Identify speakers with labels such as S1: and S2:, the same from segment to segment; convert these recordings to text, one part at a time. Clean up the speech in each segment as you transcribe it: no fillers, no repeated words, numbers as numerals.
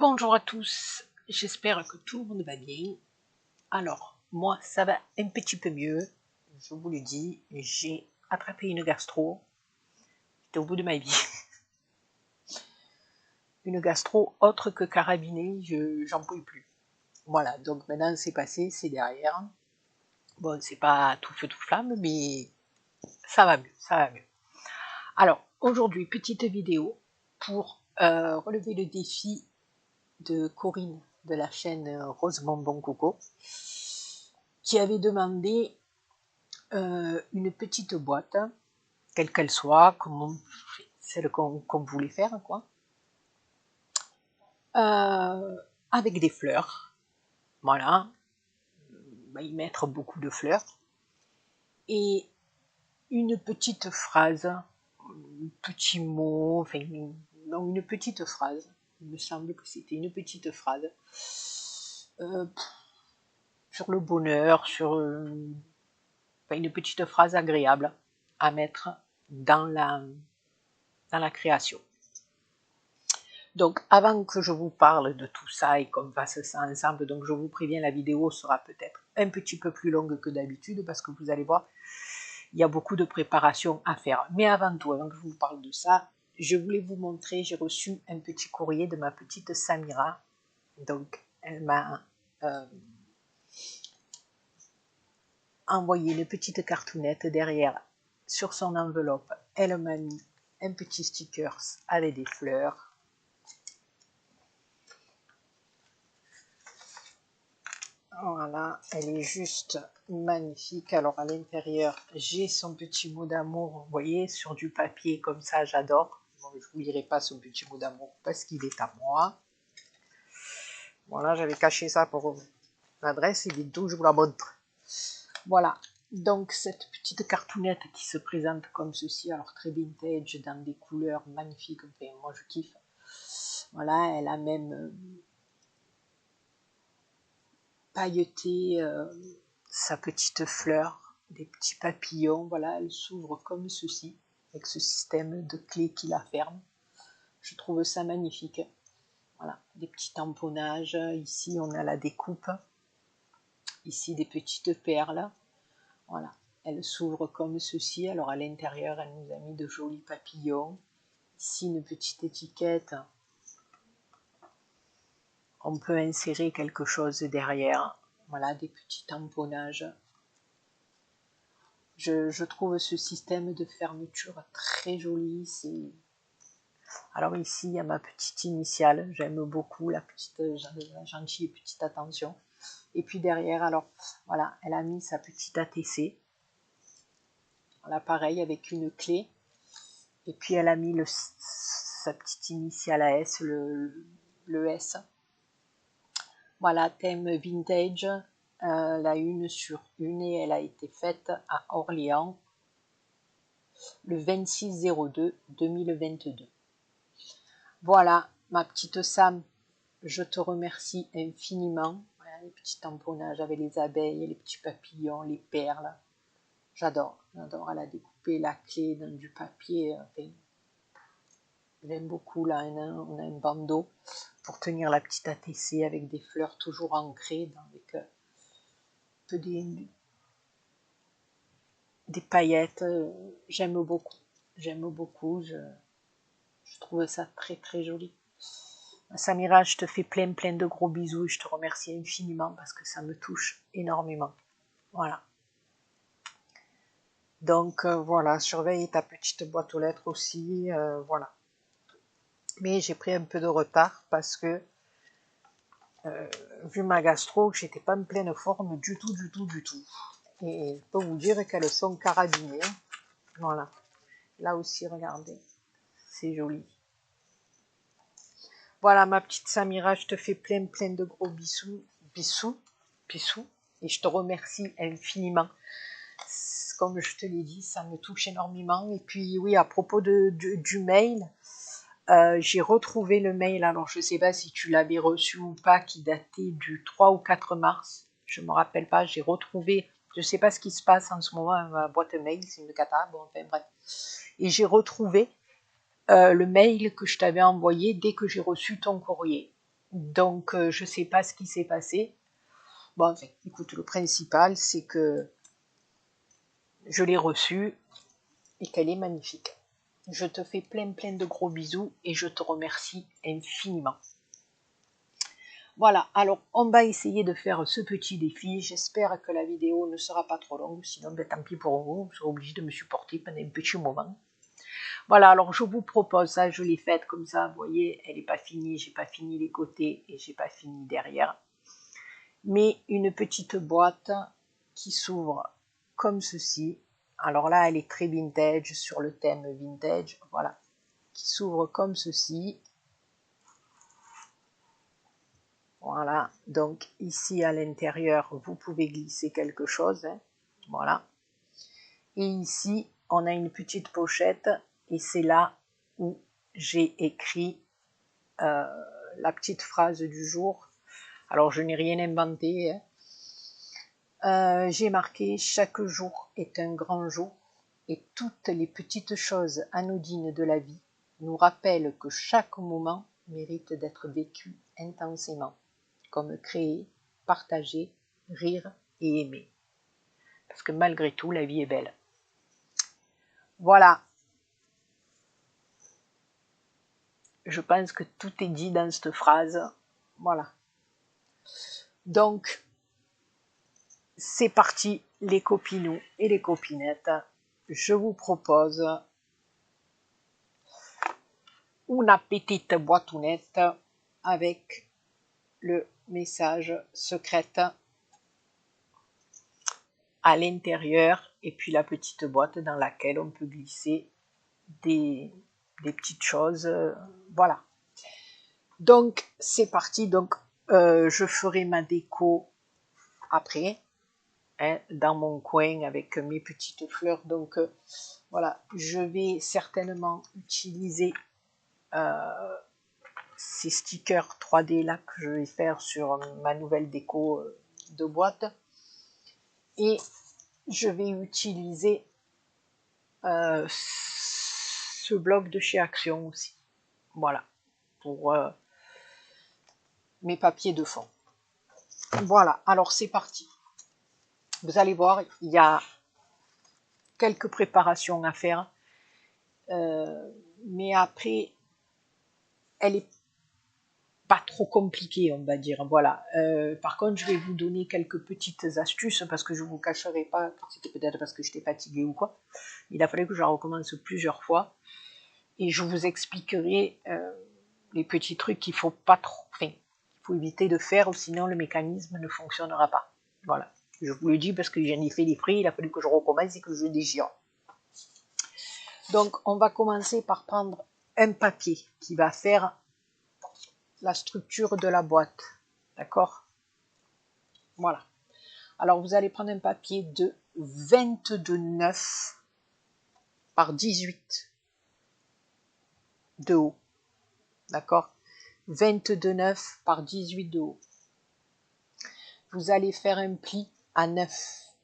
S1: Bonjour à tous, j'espère que tout le monde va bien. Alors, moi ça va un petit peu mieux, je vous le dis, j'ai attrapé une gastro, j'étais au bout de ma vie. Une gastro autre que carabinée, j'en pouvais plus. Voilà, donc maintenant c'est passé, c'est derrière. Bon, c'est pas tout feu tout flamme, mais ça va mieux, ça va mieux. Alors, aujourd'hui, petite vidéo pour relever le défi de Corinne de la chaîne Rose Bonbon Coco, qui avait demandé une petite boîte, quelle qu'elle soit, comme celle qu'on voulait faire, quoi, avec des fleurs, voilà, y mettre beaucoup de fleurs, et une petite phrase, un petit mot, enfin, non, une petite phrase, il me semble que c'était une petite phrase, sur le bonheur, sur une petite phrase agréable à mettre dans la création. Donc avant que je vous parle de tout ça et qu'on fasse ça ensemble, donc je vous préviens, la vidéo sera peut-être un petit peu plus longue que d'habitude parce que vous allez voir, il y a beaucoup de préparation à faire. Mais avant tout, avant que je vous parle de ça, je voulais vous montrer, j'ai reçu un petit courrier de ma petite Samira. Donc elle m'a envoyé une petite cartoonette derrière. Sur son enveloppe, elle m'a mis un petit sticker avec des fleurs. Voilà, elle est juste magnifique. Alors à l'intérieur, j'ai son petit mot d'amour, vous voyez, sur du papier comme ça, j'adore. Bon, je ne vous lirai pas son petit mot d'amour parce qu'il est à moi. Voilà, j'avais caché ça pour l'adresse, il est d'où je vous la montre. Voilà, donc cette petite cartoonette qui se présente comme ceci, alors très vintage, dans des couleurs magnifiques, enfin, moi je kiffe. Voilà, elle a même pailleté sa petite fleur, des petits papillons, voilà, elle s'ouvre comme ceci, avec ce système de clé qui la ferme. Je trouve ça magnifique. Voilà, des petits tamponnages, ici on a la découpe, ici des petites perles, voilà, elle s'ouvre comme ceci, alors à l'intérieur elle nous a mis de jolis papillons, ici une petite étiquette, on peut insérer quelque chose derrière, voilà, des petits tamponnages. Je trouve ce système de fermeture très joli. Alors ici, il y a ma petite initiale. J'aime beaucoup la gentille petite attention. Et puis derrière, alors voilà, elle a mis sa petite ATC. Voilà, pareil, avec une clé. Et puis elle a mis sa petite initiale à S, le S. Voilà, thème vintage. La une sur une et elle a été faite à Orléans le 26/02/2022. Voilà, ma petite Sam, je te remercie infiniment. Voilà, les petits tamponnages avec les abeilles, les petits papillons, les perles. J'adore, j'adore. Elle a découpé la clé dans du papier. Enfin, j'aime beaucoup. Là, on a un bandeau pour tenir la petite ATC avec des fleurs toujours ancrées, avec des paillettes. J'aime beaucoup. J'aime beaucoup. Je trouve ça très très joli. Samira, je te fais plein de gros bisous et je te remercie infiniment parce que ça me touche énormément. Voilà. Donc voilà, surveille ta petite boîte aux lettres aussi, voilà. Mais j'ai pris un peu de retard parce que vu ma gastro, j'étais pas en pleine forme du tout. Et je peux vous dire qu'elles sont carabinées. Voilà. Là aussi, regardez, c'est joli. Voilà, ma petite Samira, je te fais plein de gros bisous, et je te remercie infiniment. Comme je te l'ai dit, ça me touche énormément. Et puis oui, à propos du mail, j'ai retrouvé le mail, alors je ne sais pas si tu l'avais reçu ou pas, qui datait du 3 ou 4 mars, je ne me rappelle pas, j'ai retrouvé, je ne sais pas ce qui se passe en ce moment à ma boîte mail, c'est une cata, bon, enfin bref. Et j'ai retrouvé le mail que je t'avais envoyé dès que j'ai reçu ton courrier. Donc, je ne sais pas ce qui s'est passé. Bon, enfin, écoute, le principal, c'est que je l'ai reçue et qu'elle est magnifique. Je te fais plein de gros bisous et je te remercie infiniment. Voilà, alors on va essayer de faire ce petit défi. J'espère que la vidéo ne sera pas trop longue, sinon ben, tant pis pour vous, vous serez obligé de me supporter pendant un petit moment. Voilà, alors je vous propose ça, je l'ai faite comme ça, vous voyez, elle n'est pas finie, j'ai pas fini les côtés et j'ai pas fini derrière. Mais une petite boîte qui s'ouvre comme ceci. Alors là, elle est très vintage, sur le thème vintage, voilà, qui s'ouvre comme ceci. Voilà, donc ici à l'intérieur, vous pouvez glisser quelque chose, hein, voilà. Et ici, on a une petite pochette et c'est là où j'ai écrit la petite phrase du jour. Alors, je n'ai rien inventé, hein. J'ai marqué « Chaque jour est un grand jour et toutes les petites choses anodines de la vie nous rappellent que chaque moment mérite d'être vécu intensément, comme créer, partager, rire et aimer. Parce que malgré tout, la vie est belle. » Voilà. Je pense que tout est dit dans cette phrase. Voilà. Donc, c'est parti, les copinous et les copinettes. Je vous propose une petite boîtounette avec le message secrète à l'intérieur et puis la petite boîte dans laquelle on peut glisser des petites choses. Voilà. Donc, c'est parti. Donc, je ferai ma déco après. Hein, dans mon coin avec mes petites fleurs. Donc voilà, je vais certainement utiliser ces stickers 3D là que je vais faire sur ma nouvelle déco de boîte. Et je vais utiliser ce bloc de chez Action aussi. Voilà, pour mes papiers de fond. Voilà, alors c'est parti. Vous allez voir, il y a quelques préparations à faire. Mais après, elle est pas trop compliquée, on va dire. Voilà. Par contre, je vais vous donner quelques petites astuces parce que je vous cacherai pas que c'était peut-être parce que j'étais fatiguée ou quoi. Il a fallu que je recommence plusieurs fois et je vous expliquerai les petits trucs qu'il faut pas trop, enfin, il faut éviter de faire ou sinon le mécanisme ne fonctionnera pas. Voilà. Je vous le dis parce que j'en ai fait les frais, il a fallu que je recommence et que je déchire. Donc, on va commencer par prendre un papier qui va faire la structure de la boîte. D'accord? Voilà. Alors, vous allez prendre un papier de 22,9 par 18 de haut. D'accord? 22,9 par 18 de haut. Vous allez faire un pli à 9.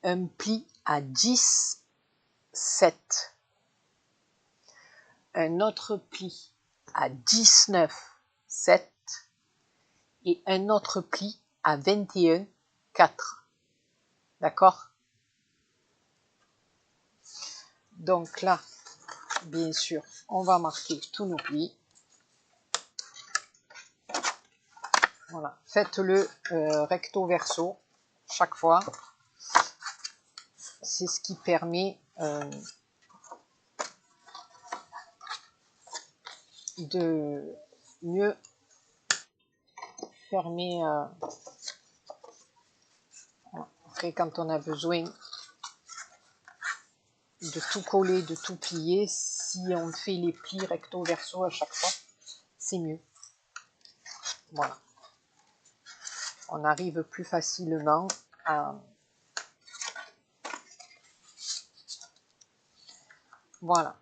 S1: Un pli à 10, 7. Un autre pli à 19, 7. Et un autre pli à 21, 4. D'accord? Donc là, bien sûr, on va marquer tous nos plis. Voilà, faites-le recto verso chaque fois. C'est ce qui permet de mieux fermer. Après, quand on a besoin de tout coller, de tout plier, si on fait les plis recto verso à chaque fois, c'est mieux. Voilà. On arrive plus facilement à... Voilà.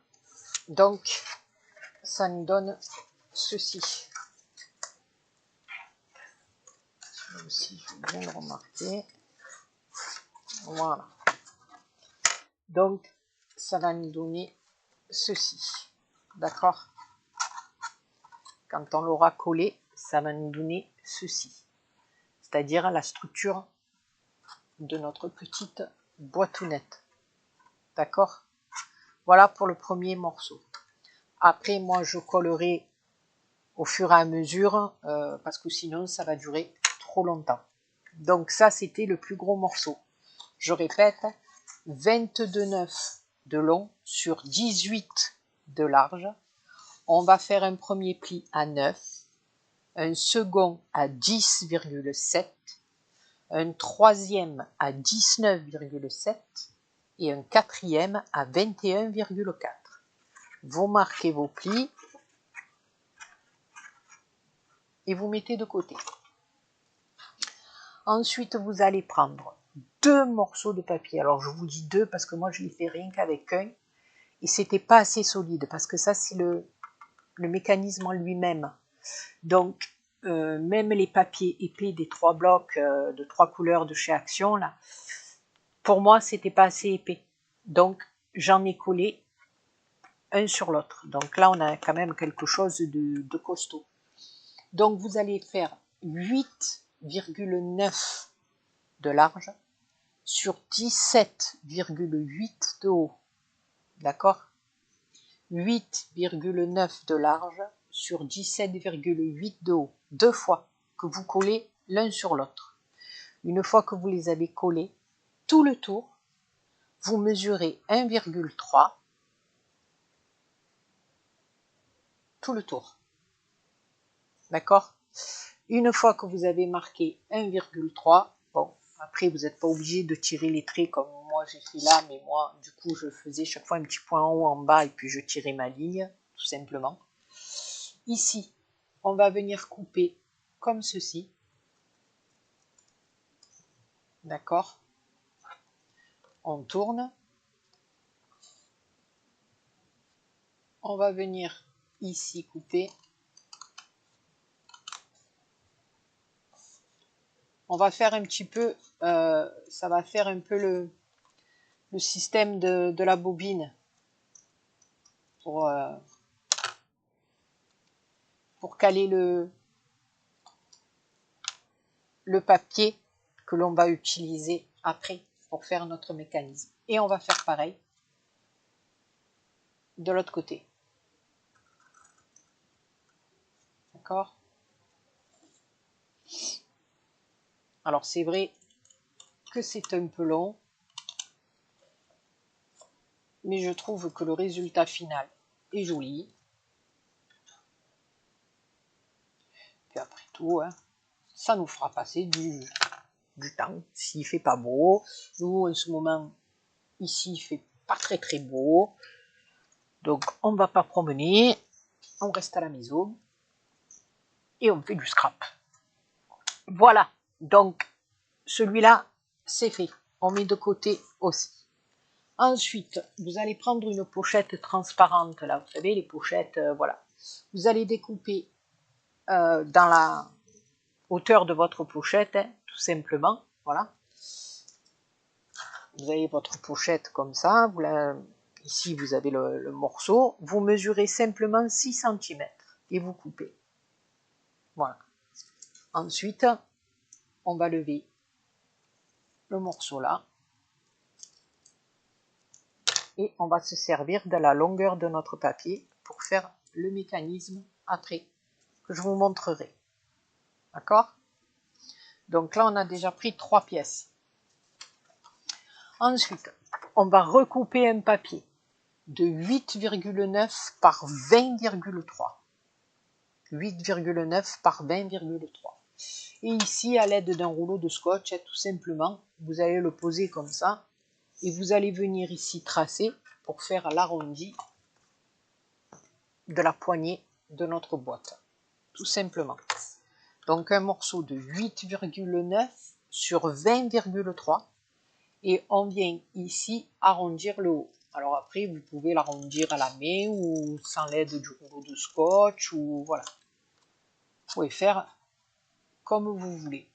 S1: Donc, ça nous donne ceci. Aussi, je viens de remarquer. Voilà. Donc, ça va nous donner ceci. D'accord? quand on l'aura collé, ça va nous donner ceci, c'est-à-dire la structure de notre petite boîtounette. D'accord? Voilà pour le premier morceau. Après, moi, je collerai au fur et à mesure, parce que sinon, ça va durer trop longtemps. Donc ça, c'était le plus gros morceau. Je répète, 22,9 de long sur 18 de large. On va faire un premier pli à 9, un second à 10,7, un troisième à 19,7 et un quatrième à 21,4. Vous marquez vos plis et vous mettez de côté. Ensuite, vous allez prendre 2 morceaux de papier. Alors, je vous dis 2 parce que moi, je l'ai fait rien qu'avec un. Et c'était pas assez solide parce que ça, c'est le mécanisme en lui-même. Donc, même les papiers épais des 3 blocs de 3 couleurs de chez Action, là, pour moi, c'était pas assez épais. Donc, j'en ai collé un sur l'autre. Donc là, on a quand même quelque chose de costaud. Donc, vous allez faire 8,9 de large sur 17,8 de haut. D'accord? 8,9 de large sur 17,8 de haut. 2 fois que vous collez l'un sur l'autre. Une fois que vous les avez collés, tout le tour, vous mesurez 1,3 tout le tour. D'accord? Une fois que vous avez marqué 1,3, bon, après vous n'êtes pas obligé de tirer les traits comme moi j'ai fait là, mais moi du coup je faisais chaque fois un petit point en haut, en bas et puis je tirais ma ligne, tout simplement. Ici, on va venir couper comme ceci. D'accord? On tourne. On va venir ici couper. On va faire un petit peu, ça va faire un peu le système de la bobine pour caler le papier que l'on va utiliser après pour faire notre mécanisme. Et on va faire pareil de l'autre côté. D'accord? Alors c'est vrai que c'est un peu long, mais je trouve que le résultat final est joli. Puis après tout, hein, ça nous fera passer du temps s'il fait pas beau. Nous, en ce moment, ici, il fait pas très très beau. Donc, on ne va pas promener. On reste à la maison. Et on fait du scrap. Voilà. Donc, celui-là, c'est fait. On met de côté aussi. Ensuite, vous allez prendre une pochette transparente, là, vous savez, les pochettes, voilà. Vous allez découper dans la hauteur de votre pochette, hein, tout simplement, voilà. Vous avez votre pochette comme ça, ici vous avez le morceau, vous mesurez simplement 6 cm et vous coupez. Voilà. Ensuite, on va lever le morceau là et on va se servir de la longueur de notre papier pour faire le mécanisme après, que je vous montrerai. D'accord? Donc là, on a déjà pris 3 pièces. Ensuite, on va recouper un papier de 8,9 par 20,3. 8,9 par 20,3. Et ici, à l'aide d'un rouleau de scotch, tout simplement, vous allez le poser comme ça et vous allez venir ici tracer pour faire l'arrondi de la poignée de notre boîte. Tout simplement. Donc un morceau de 8,9 sur 20,3 et on vient ici arrondir le haut. Alors après, vous pouvez l'arrondir à la main ou sans l'aide du rouleau de scotch ou voilà. Vous pouvez faire comme vous voulez.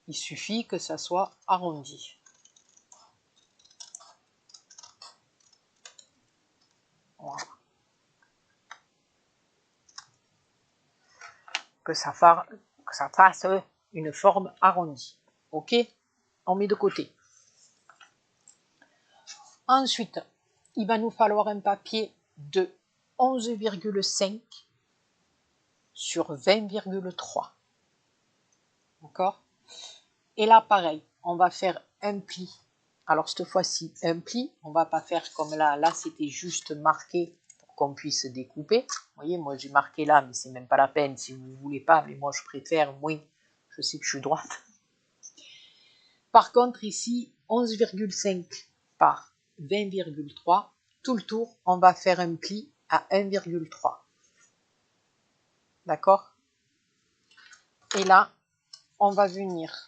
S1: Il suffit que ça soit arrondi. Voilà. que ça fasse une forme arrondie. Ok? On met de côté. Ensuite, il va nous falloir un papier de 11,5 sur 20,3. D'accord? Et là, pareil, on va faire un pli. Alors, cette fois-ci, un pli. On va pas faire comme là. Là, c'était juste marqué pour qu'on puisse découper. Vous voyez, moi, j'ai marqué là, mais c'est même pas la peine si vous ne voulez pas. Mais moi, je préfère, oui, je sais que je suis droite. Par contre, ici, 11,5 par 20,3. Tout le tour, on va faire un pli à 1,3. D'accord? Et là, on va venir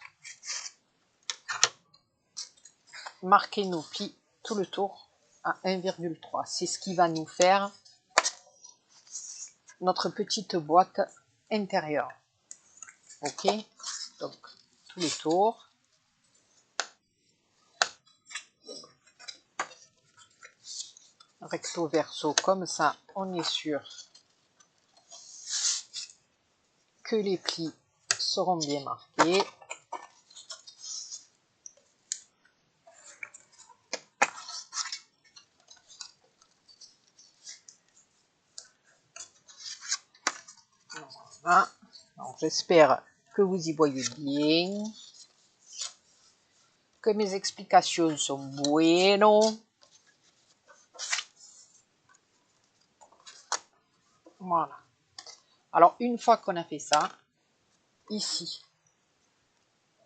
S1: marquer nos plis tout le tour à 1,3. C'est ce qui va nous faire notre petite boîte intérieure. Ok? Donc, tout le tour. Recto verso, comme ça, on est sûr que les plis seront bien marqués. Voilà. J'espère que vous y voyez bien, que mes explications sont buenas. Voilà. Alors, une fois qu'on a fait ça, ici,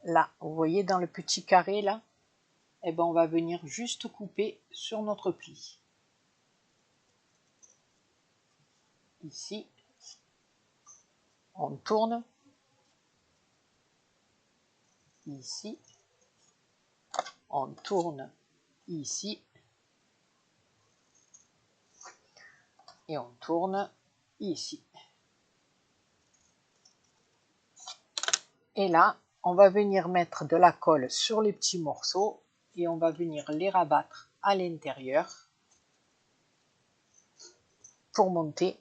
S1: là, vous voyez dans le petit carré là, eh ben, on va venir juste couper sur notre pli. Ici, on tourne. Ici, on tourne ici et on tourne ici. Et là, on va venir mettre de la colle sur les petits morceaux et on va venir les rabattre à l'intérieur pour monter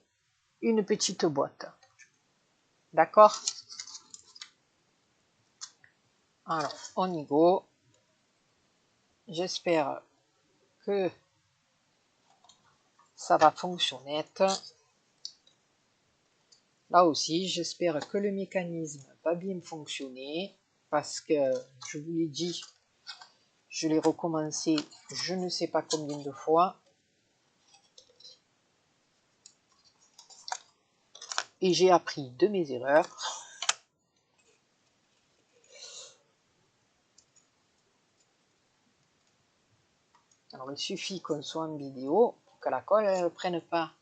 S1: une petite boîte. D'accord? Alors, on y go. J'espère que ça va fonctionner. Là aussi, j'espère que le mécanisme va bien fonctionner parce que je vous l'ai dit, je l'ai recommencé je ne sais pas combien de fois et j'ai appris de mes erreurs. Alors il suffit qu'on soit en vidéo pour que la colle ne prenne pas.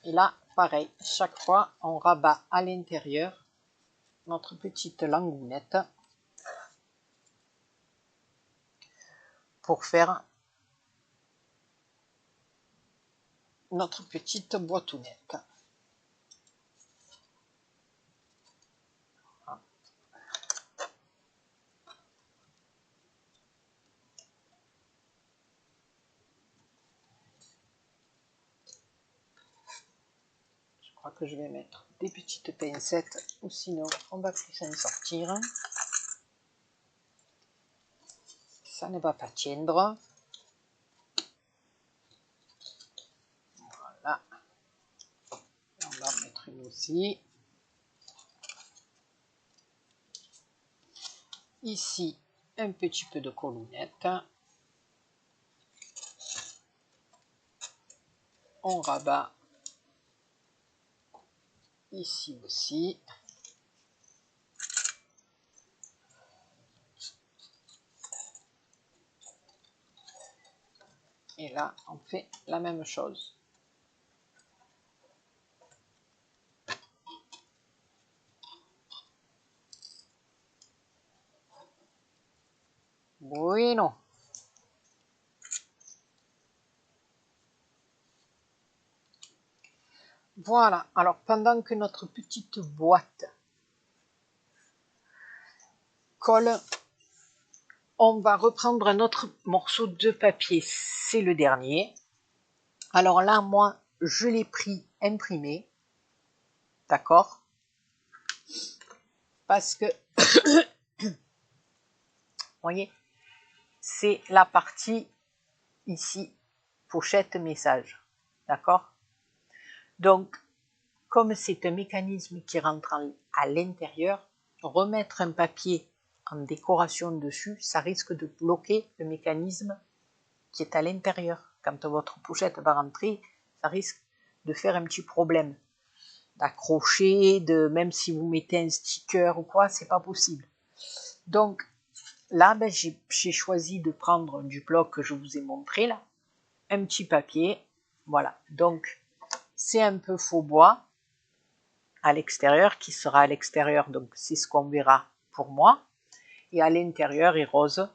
S1: Et là, pareil, chaque fois, on rabat à l'intérieur notre petite langounette pour faire notre petite boîtounette. Je crois que je vais mettre des petites pincettes ou sinon on va plus s'en sortir. Ça ne va pas tiendre. Voilà. On va en mettre une aussi. Ici, un petit peu de colonnette. On rabat ici aussi. Et là, on fait la même chose. Bueno. Voilà, alors pendant que notre petite boîte colle, on va reprendre un autre morceau de papier, c'est le dernier. Alors là, moi, je l'ai pris imprimé, d'accord? Parce que, vous voyez, c'est la partie ici, pochette message, d'accord? Donc, comme c'est un mécanisme qui rentre à l'intérieur, remettre un papier en décoration dessus, ça risque de bloquer le mécanisme qui est à l'intérieur. Quand votre pochette va rentrer, ça risque de faire un petit problème. D'accrocher, même si vous mettez un sticker ou quoi, c'est pas possible. Donc là, ben, j'ai choisi de prendre du bloc que je vous ai montré là, un petit papier, voilà. Donc c'est un peu faux bois à l'extérieur, qui sera à l'extérieur, donc c'est ce qu'on verra pour moi, et à l'intérieur est rose,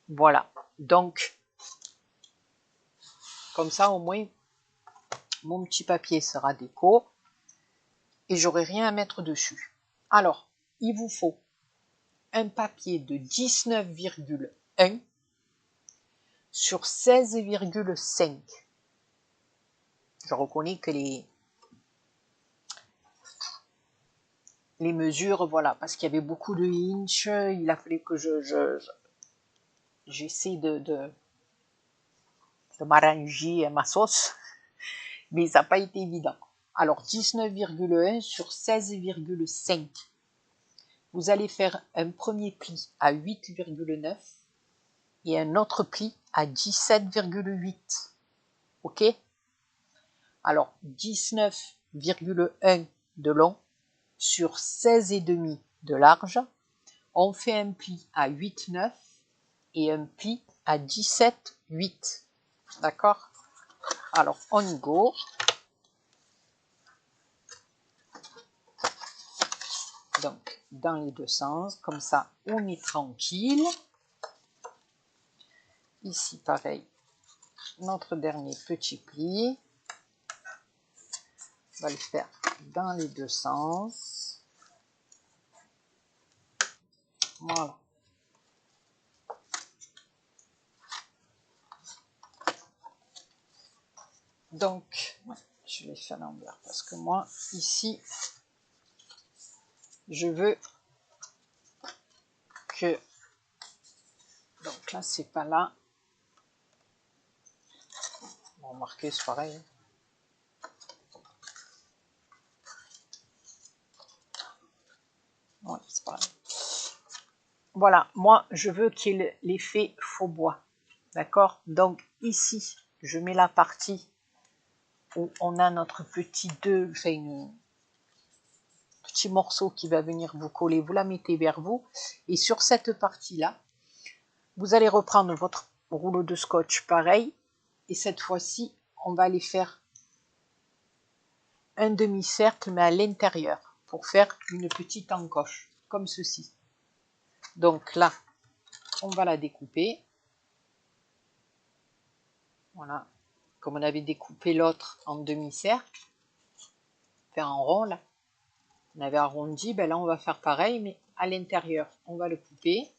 S1: voilà. Donc comme ça au moins mon petit papier sera déco et j'aurai rien à mettre dessus. Alors il vous faut un papier de 19,1 sur 16,5. Je reconnais que les mesures, voilà, parce qu'il y avait beaucoup de inch, il a fallu que j'essaie de m'arranger à ma sauce, mais ça n'a pas été évident. Alors 19,1 sur 16,5. Vous allez faire un premier pli à 8,9 et un autre pli à 17,8. Ok? Alors 19,1 de long sur 16,5 de large. On fait un pli à 8,9 et un pli à 17,8. D'accord? Alors on y go. Donc dans les deux sens, comme ça on est tranquille. Ici pareil, notre dernier petit pli. On va le faire dans les deux sens. Voilà. Donc, je l'ai fait à l'envers parce que moi, ici, je veux que... Donc là, c'est pas là. Bon, remarquez, c'est pareil. Ouais, c'est pareil. Voilà, moi, je veux qu'il y ait l'effet faux bois. D'accord? Donc, ici, je mets la partie où on a notre petit petit morceau qui va venir vous coller. Vous la mettez vers vous. Et sur cette partie-là, vous allez reprendre votre rouleau de scotch pareil. Et cette fois-ci, on va aller faire un demi-cercle, mais à l'intérieur, pour faire une petite encoche, comme ceci. Donc là, on va la découper. Voilà, comme on avait découpé l'autre en demi-cercle, faire un rond là. On avait arrondi, ben là on va faire pareil, mais à l'intérieur, on va le couper.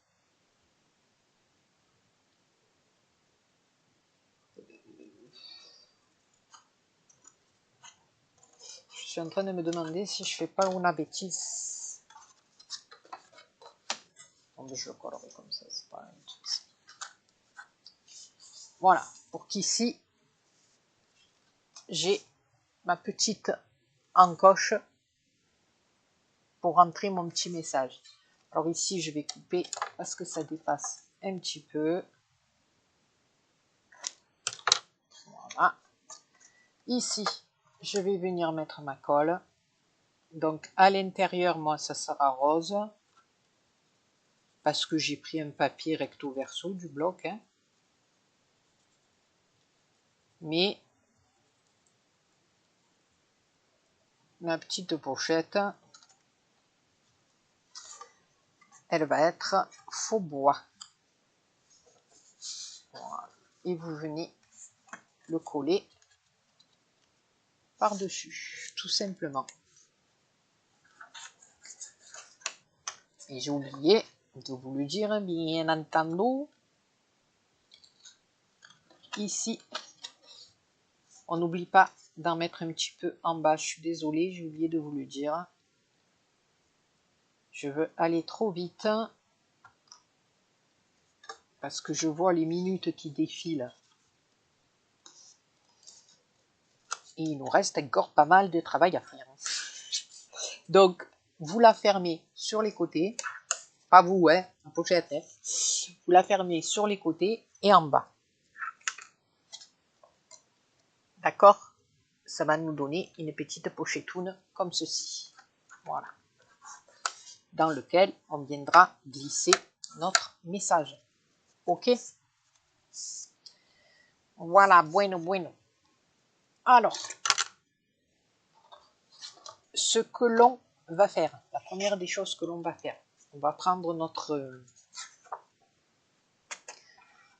S1: Je suis en train de me demander si je fais pas une bêtise. Je le colorerai comme ça, c'est pas un truc. Voilà, pour qu'ici, j'ai ma petite encoche pour rentrer mon petit message. Alors ici, je vais couper parce que ça dépasse un petit peu. Voilà. Ici, je vais venir mettre ma colle. Donc à l'intérieur, moi, ça sera rose. Parce que j'ai pris un papier recto verso du bloc. Hein. Mais ma petite pochette, elle va être faux bois. Voilà. Et vous venez le coller par-dessus, tout simplement. Et j'ai oublié de vous le dire, bien entendu, ici, On n'oublie pas d'en mettre un petit peu en bas. Je suis désolée, j'ai oublié de vous le dire. Je veux aller trop vite parce que je vois les minutes qui défilent. Et il nous reste encore pas mal de travail à faire. Donc, vous la fermez sur les côtés. Pas vous, la pochette. Vous la fermez sur les côtés et en bas. D'accord? Ça va nous donner une petite pochetoune comme ceci. Voilà. Dans lequel on viendra glisser notre message. Ok? Voilà, bueno, bueno. Alors, ce que l'on va faire, la première des choses que l'on va faire, on va prendre notre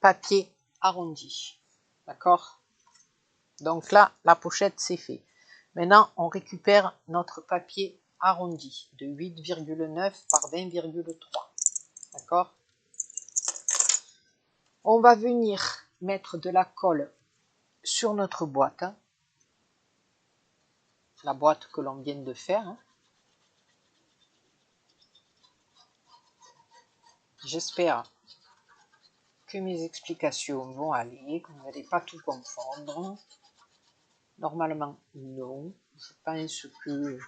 S1: papier arrondi. D'accord? Donc là, la pochette, c'est fait. Maintenant, on récupère notre papier arrondi de 8,9 par 20,3. D'accord? On va venir mettre de la colle sur notre boîte. La boîte que l'on vient de faire. J'espère que mes explications vont aller, que vous n'allez pas tout confondre. Normalement, non. Je pense que...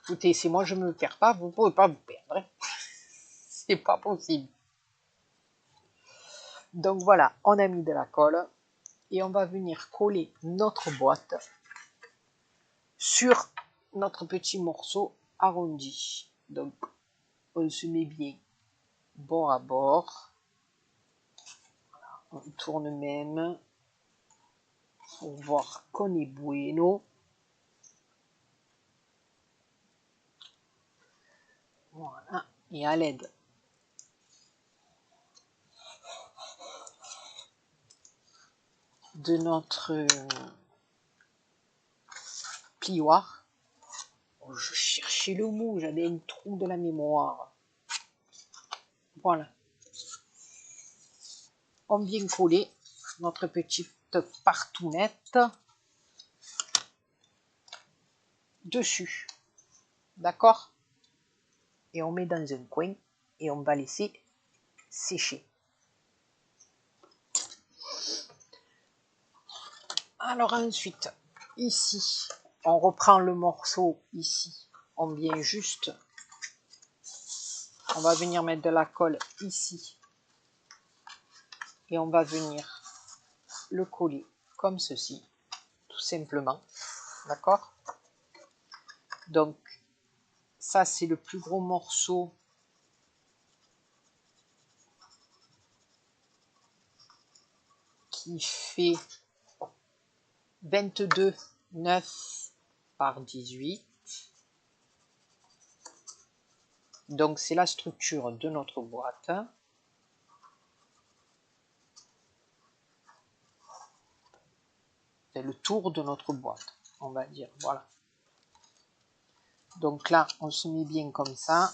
S1: Écoutez, si moi je ne me perds pas, vous ne pouvez pas vous perdre. C'est pas possible. Donc voilà, on a mis de la colle et on va venir coller notre boîte sur notre petit morceau arrondi. Donc on se met bien bord à bord. Voilà, on tourne même pour voir qu'on est bueno. Voilà, et à l'aide de notre plioir, je cherchais le mot, j'avais un trou de la mémoire. Voilà. On vient coller notre petite partounette dessus. D'accord? Et on met dans un coin et on va laisser sécher. Alors ensuite, ici, on reprend le morceau ici. On vient juste, on va venir mettre de la colle ici. Et on va venir le coller comme ceci, tout simplement. D'accord? Donc, ça c'est le plus gros morceau qui fait 22,9 par 18. Donc c'est la structure de notre boîte. C'est le tour de notre boîte, on va dire. Voilà. Donc là, on se met bien comme ça.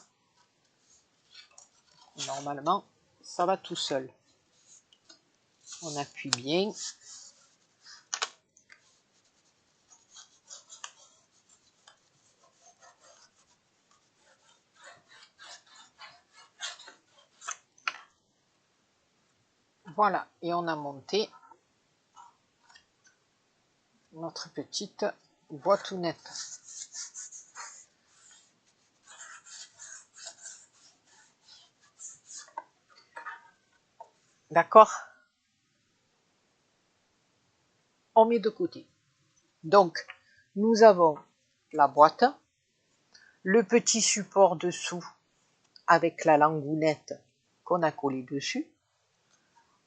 S1: Normalement, ça va tout seul. On appuie bien. Voilà, et on a monté notre petite boîtounette. D'accord? On met de côté. Donc, nous avons la boîte, le petit support dessous avec la langounette qu'on a collé dessus.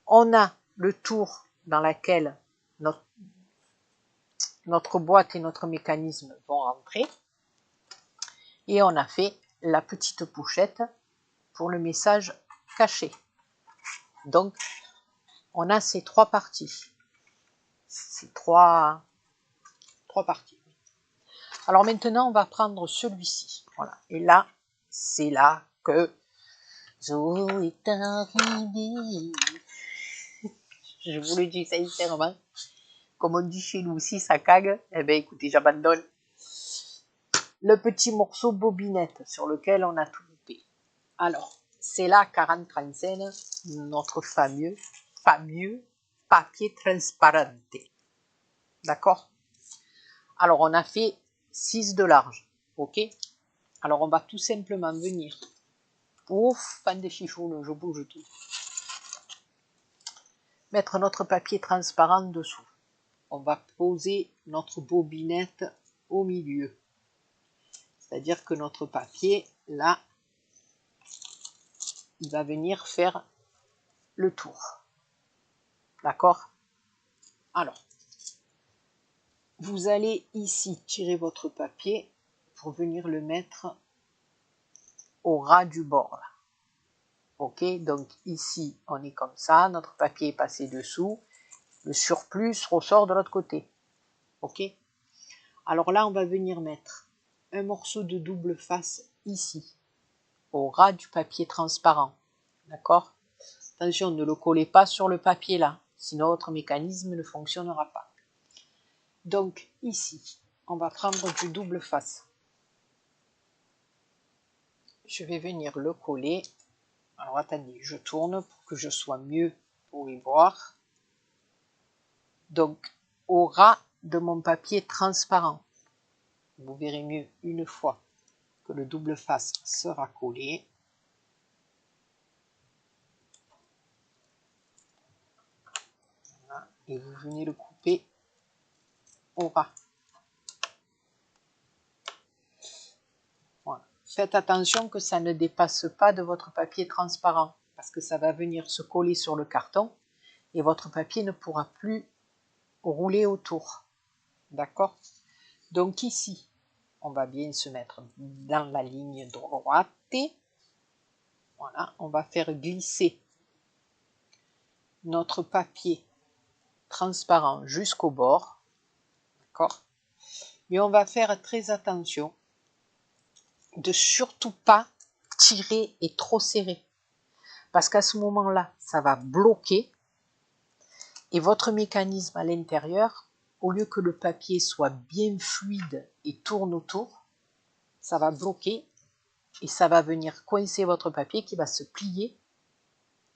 S1: On a le tour dans lequel notre boîte et notre mécanisme vont rentrer. Et on a fait la petite pochette pour le message caché. Donc, on a ces trois parties. Ces trois parties. Alors maintenant, on va prendre celui-ci. Voilà. Et là, c'est là que Zo est arrivé. Je vous le dis sincèrement. Comme on dit chez nous aussi, ça cague. Eh bien, écoutez, j'abandonne. Le petit morceau bobinette sur lequel on a tout loupé. Alors, c'est là 40-35, notre fameux papier transparent. D'accord? Alors, on a fait 6 de large. Ok? Alors, on va tout simplement venir. Ouf, fan de chichou, je bouge tout. Mettre notre papier transparent dessous. On va poser notre bobinette au milieu. C'est-à-dire que notre papier, là, il va venir faire le tour. D'accord? Alors, vous allez ici tirer votre papier pour venir le mettre au ras du bord. Là. Ok? Donc ici, on est comme ça, notre papier est passé dessous, le surplus ressort de l'autre côté. Ok? Alors là, on va venir mettre un morceau de double face ici, au ras du papier transparent. D'accord? Attention, ne le collez pas sur le papier là, sinon votre mécanisme ne fonctionnera pas. Donc ici, on va prendre du double face. Je vais venir le coller. Alors attendez, je tourne pour que je sois mieux pour y voir. Donc au ras de mon papier transparent. Vous verrez mieux une fois que le double face sera collé. Voilà. Et vous venez le couper au ras. Voilà. Faites attention que ça ne dépasse pas de votre papier transparent parce que ça va venir se coller sur le carton et votre papier ne pourra plus rouler autour. D'accord? Donc ici, on va bien se mettre dans la ligne droite. Voilà, on va faire glisser notre papier transparent jusqu'au bord. D'accord? Mais on va faire très attention de surtout pas tirer et trop serrer. Parce qu'à ce moment-là, ça va bloquer et votre mécanisme à l'intérieur, au lieu que le papier soit bien fluide et tourne autour, ça va bloquer et ça va venir coincer votre papier qui va se plier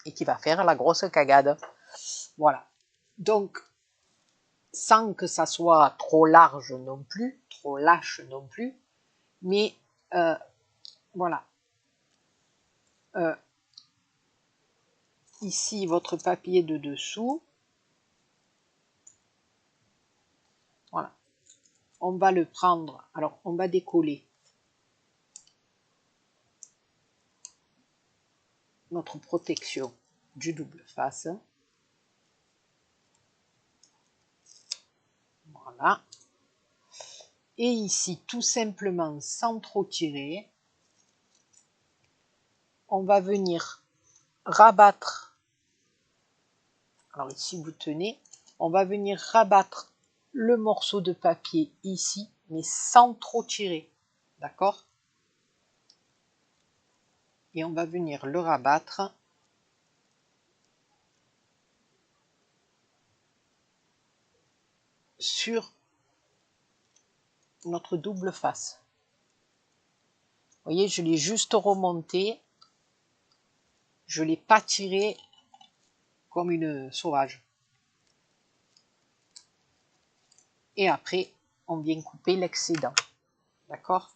S1: et qui va faire la grosse cagade. Voilà. Donc, sans que ça soit trop large non plus, trop lâche non plus, mais voilà. Ici, votre papier de dessous, voilà. On va le prendre, alors on va décoller notre protection du double face. Voilà. Et ici, tout simplement, sans trop tirer, on va venir rabattre. Alors ici, vous tenez, on va venir rabattre le morceau de papier ici, mais sans trop tirer. D'accord? Et on va venir le rabattre sur notre double face. Vous voyez, je l'ai juste remonté. Je ne l'ai pas tiré comme une sauvage. Et après, on vient couper l'excédent. D'accord?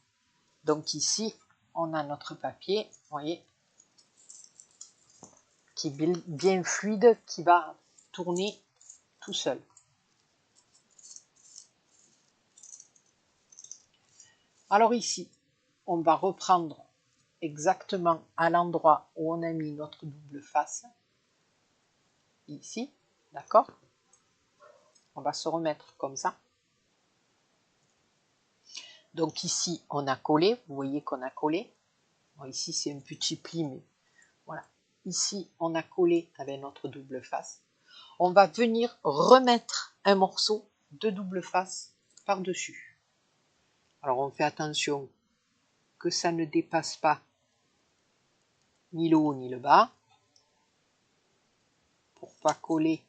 S1: Donc ici, on a notre papier, vous voyez, qui est bien fluide, qui va tourner tout seul. Alors ici, on va reprendre exactement à l'endroit où on a mis notre double face. Ici, d'accord? On va se remettre comme ça. Donc ici, on a collé, vous voyez qu'on a collé. Bon, ici, c'est un petit pli, mais voilà. Ici, on a collé avec notre double face. On va venir remettre un morceau de double face par-dessus. Alors, on fait attention que ça ne dépasse pas ni le haut ni le bas, pour pas coller.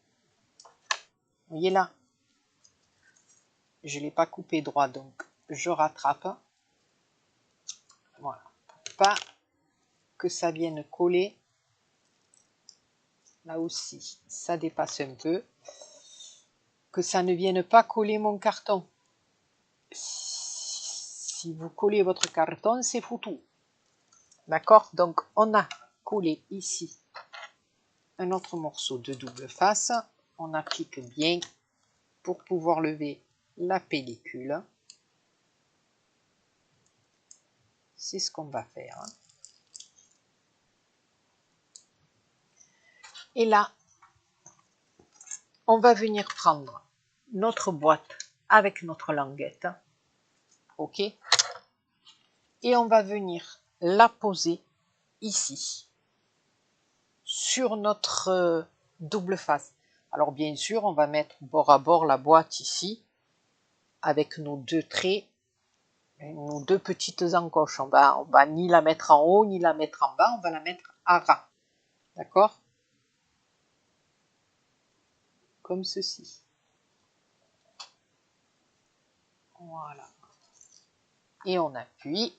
S1: Vous voyez là, je ne l'ai pas coupé droit, donc je rattrape. Voilà, pour pas que ça vienne coller. Là aussi, ça dépasse un peu. Que ça ne vienne pas coller mon carton. Si vous collez votre carton, c'est foutu. D'accord? Donc, on a collé ici un autre morceau de double face. On applique bien pour pouvoir lever la pellicule. C'est ce qu'on va faire. Et là, on va venir prendre notre boîte avec notre languette. OK? Et on va venir la poser ici, sur notre double face. Alors bien sûr, on va mettre bord à bord la boîte ici, avec nos deux traits, nos deux petites encoches. On va ni la mettre en haut, ni la mettre en bas, on va la mettre à ras. D'accord? Comme ceci. Voilà. Et on appuie.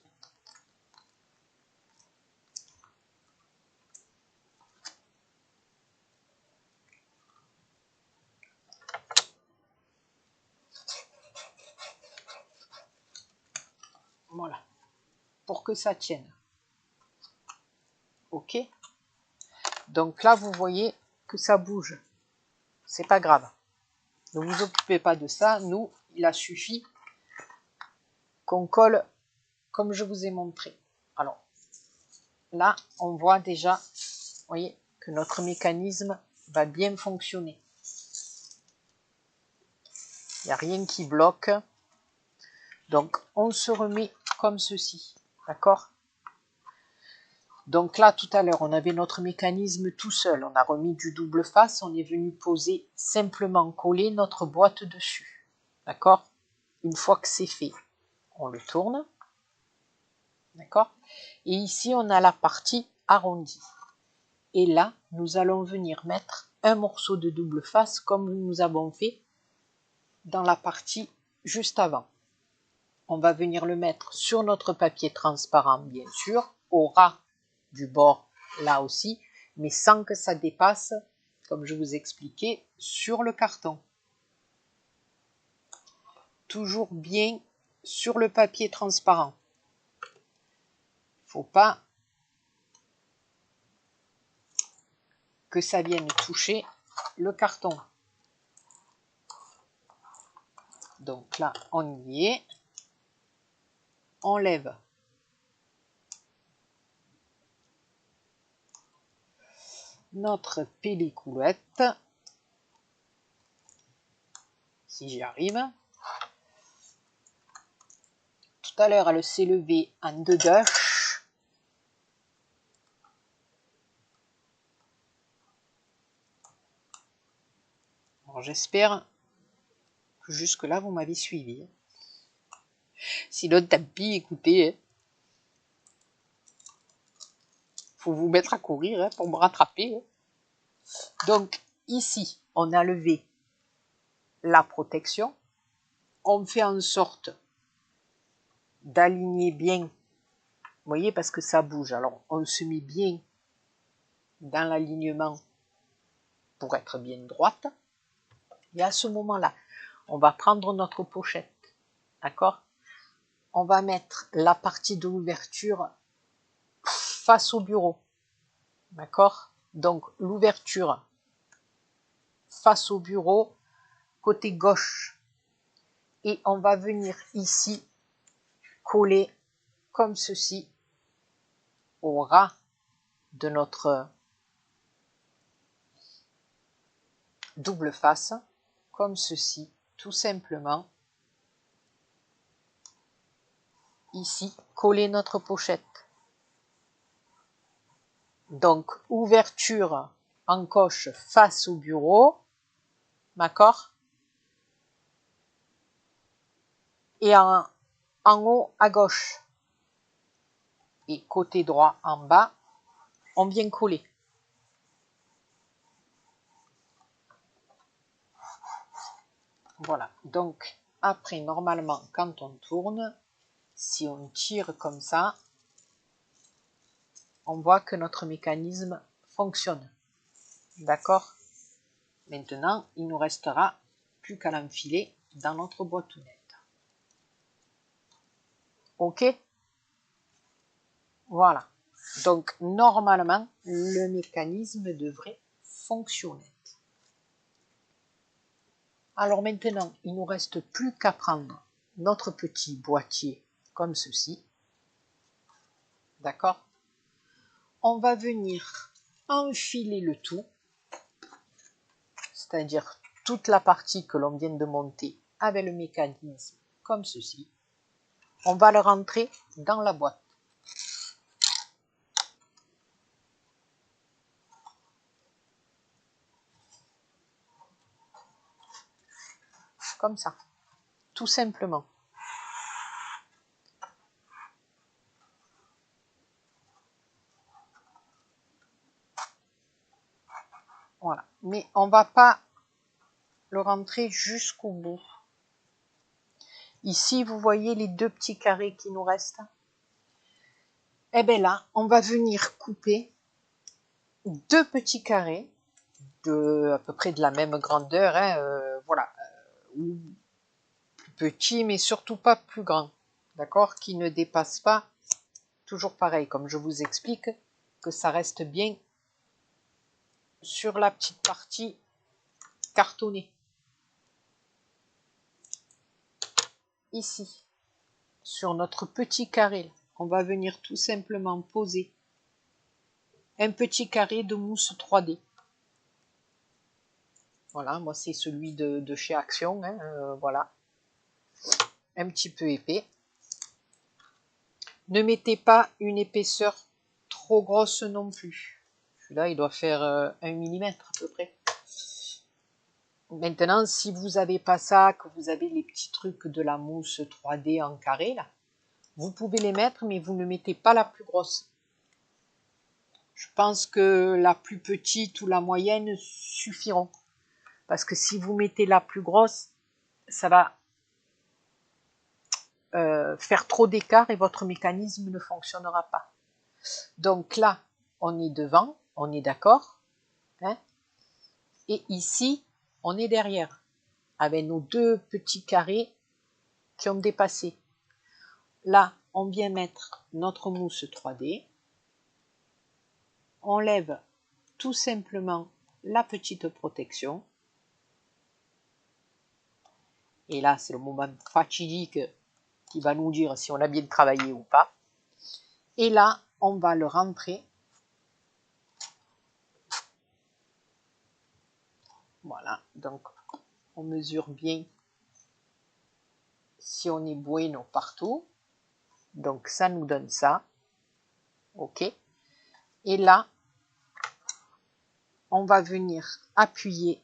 S1: Voilà. Pour que ça tienne. OK? Donc là, vous voyez que ça bouge. C'est pas grave. Ne vous occupez pas de ça. Nous, il a suffi qu'on colle comme je vous ai montré. Alors, là, on voit déjà, vous voyez, que notre mécanisme va bien fonctionner. Il n'y a rien qui bloque. Donc, on se remet comme ceci. D'accord? Donc là, tout à l'heure, on avait notre mécanisme tout seul. On a remis du double face. On est venu poser, simplement coller notre boîte dessus. D'accord? Une fois que c'est fait, on le tourne. D'accord? Et ici, on a la partie arrondie. Et là, nous allons venir mettre un morceau de double face comme nous avons fait dans la partie juste avant. On va venir le mettre sur notre papier transparent, bien sûr, au ras du bord, là aussi, mais sans que ça dépasse, comme je vous expliquais, sur le carton. Toujours bien sur le papier transparent. Il ne faut pas que ça vienne toucher le carton. Donc là, on y est. On lève notre pelliculette, si j'y arrive. Tout à l'heure, elle s'est levée en deux gauches. Alors j'espère que jusque-là, vous m'avez suivi. Sinon, tant pis, écoutez, faut vous mettre à courir pour me rattraper. Donc ici, on a levé la protection. On fait en sorte d'aligner bien, vous voyez, parce que ça bouge. Alors, on se met bien dans l'alignement pour être bien droite. Et à ce moment-là, on va prendre notre pochette, d'accord? On va mettre la partie de l'ouverture face au bureau, d'accord? Donc, l'ouverture face au bureau, côté gauche. Et on va venir ici coller comme ceci au ras de notre double face, comme ceci, tout simplement. Ici, coller notre pochette. Donc, ouverture en coche face au bureau, d'accord? Et en haut à gauche. Et côté droit en bas, on vient coller. Voilà, donc après, normalement, quand on tourne, si on tire comme ça, on voit que notre mécanisme fonctionne. D'accord? Maintenant, il nous restera plus qu'à l'enfiler dans notre boîte aux lettres. OK? Voilà. Donc, normalement, le mécanisme devrait fonctionner. Alors maintenant, il ne nous reste plus qu'à prendre notre petit boîtier comme ceci. D'accord? On va venir enfiler le tout, c'est-à-dire toute la partie que l'on vient de monter avec le mécanisme comme ceci. On va le rentrer dans la boîte. Comme ça, tout simplement. Voilà, mais on ne va pas le rentrer jusqu'au bout. Ici, vous voyez les deux petits carrés qui nous restent. Et bien là, on va venir couper deux petits carrés de à peu près de la même grandeur, voilà, ou plus petit, mais surtout pas plus grand, d'accord, qui ne dépasse pas, toujours pareil, comme je vous explique, que ça reste bien sur la petite partie cartonnée. Ici, sur notre petit carré, on va venir tout simplement poser un petit carré de mousse 3D. Voilà, moi c'est celui de chez Action, voilà, un petit peu épais. Ne mettez pas une épaisseur trop grosse non plus. Celui-là, il doit faire 1 mm à peu près. Maintenant, si vous n'avez pas ça, que vous avez les petits trucs de la mousse 3D en carré, là, vous pouvez les mettre, mais vous ne mettez pas la plus grosse. Je pense que la plus petite ou la moyenne suffiront. Parce que si vous mettez la plus grosse, ça va faire trop d'écart et votre mécanisme ne fonctionnera pas. Donc là, on est devant, on est d'accord, hein, et ici, on est derrière, avec nos deux petits carrés qui ont dépassé. Là, on vient mettre notre mousse 3D, on lève tout simplement la petite protection, et là, c'est le moment fatidique qui va nous dire si on a bien travaillé ou pas. Et là, on va le rentrer. Voilà, donc on mesure bien si on est bueno partout. Donc ça nous donne ça. OK. Et là, on va venir appuyer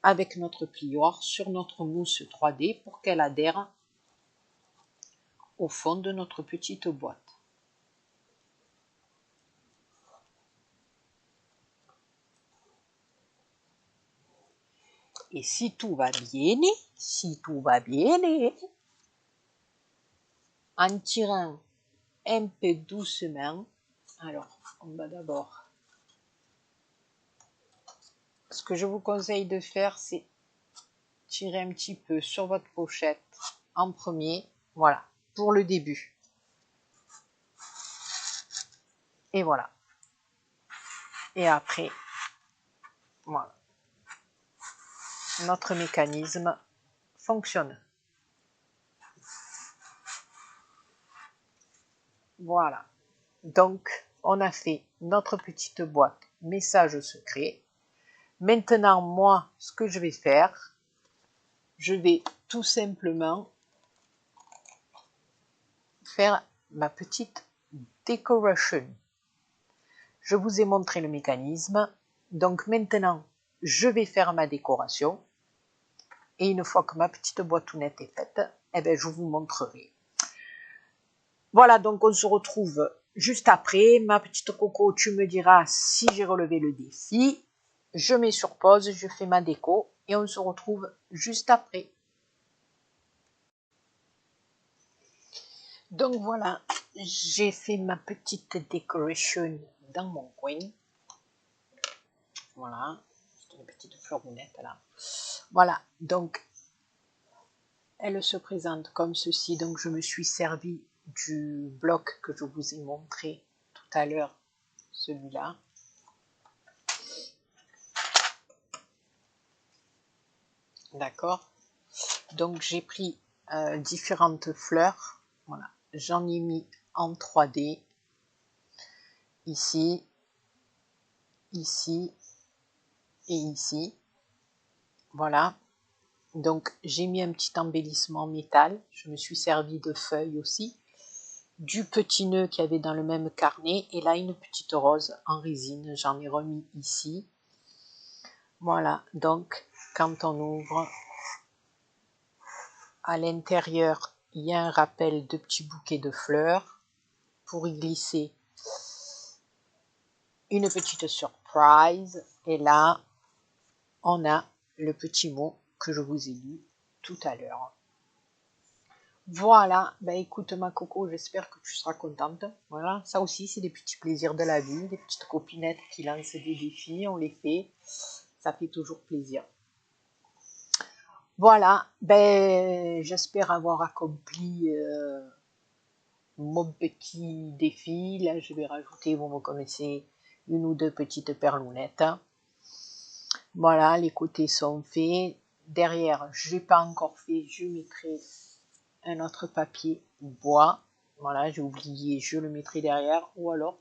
S1: avec notre plioir sur notre mousse 3D pour qu'elle adhère au fond de notre petite boîte. Et si tout va bien, en tirant un peu doucement, alors on va d'abord, ce que je vous conseille de faire, c'est tirer un petit peu sur votre pochette en premier, voilà, pour le début. Et voilà. Et après, voilà. Notre mécanisme fonctionne. Voilà. Donc, on a fait notre petite boîte message secret. Maintenant, moi, ce que je vais faire, je vais tout simplement faire ma petite décoration. Je vous ai montré le mécanisme. Donc maintenant, je vais faire ma décoration. Et une fois que ma petite boîtounette est faite, eh bien, je vous montrerai. Voilà, donc on se retrouve juste après, ma petite Coco, tu me diras si j'ai relevé le défi. Je mets sur pause, je fais ma déco et on se retrouve juste après. Donc voilà, j'ai fait ma petite décoration dans mon coin. Voilà, c'est une petite fleuronnette là. Voilà, donc elle se présente comme ceci. Donc je me suis servi du bloc que je vous ai montré tout à l'heure, celui-là. D'accord. Donc j'ai pris différentes fleurs. Voilà, j'en ai mis en 3D. Ici, ici et ici. Voilà. Donc j'ai mis un petit embellissement métal. Je me suis servi de feuilles aussi. Du petit nœud qu'il y avait dans le même carnet. Et là une petite rose en résine. J'en ai remis ici. Voilà. Donc quand on ouvre, à l'intérieur, il y a un rappel de petits bouquets de fleurs. Pour y glisser une petite surprise. Et là, on a le petit mot que je vous ai lu tout à l'heure. Voilà, ben écoute ma Coco, j'espère que tu seras contente. Voilà, ça aussi c'est des petits plaisirs de la vie, des petites copinettes qui lancent des défis, on les fait, ça fait toujours plaisir. Voilà, ben j'espère avoir accompli mon petit défi. Là je vais rajouter, vous me connaissez, une ou deux petites perlounettes. Voilà, les côtés sont faits. Derrière, je n'ai pas encore fait, je mettrai un autre papier bois. Voilà, j'ai oublié, je le mettrai derrière. Ou alors,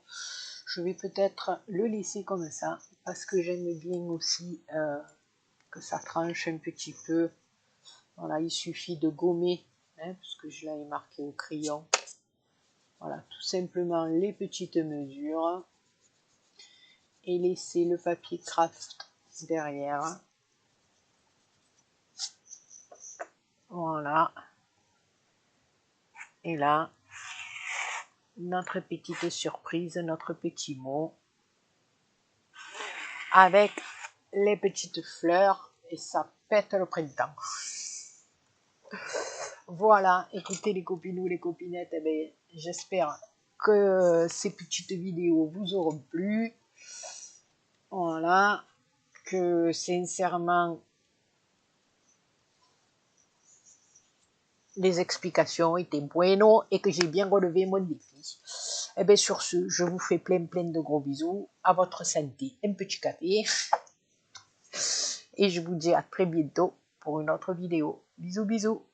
S1: je vais peut-être le laisser comme ça, parce que j'aime bien aussi que ça tranche un petit peu. Voilà, il suffit de gommer, hein, parce que je l'avais marqué au crayon. Voilà, tout simplement les petites mesures. Et laisser le papier craft derrière. Voilà. Et là, notre petite surprise, notre petit mot, avec les petites fleurs, et ça pète le printemps. Voilà, écoutez les copinous, les copinettes, eh bien, j'espère que ces petites vidéos vous auront plu. Voilà, que sincèrement, les explications étaient bueno et que j'ai bien relevé mon défi. Et bien sur ce, je vous fais plein de gros bisous. À votre santé, un petit café. Et je vous dis à très bientôt pour une autre vidéo. Bisous, bisous.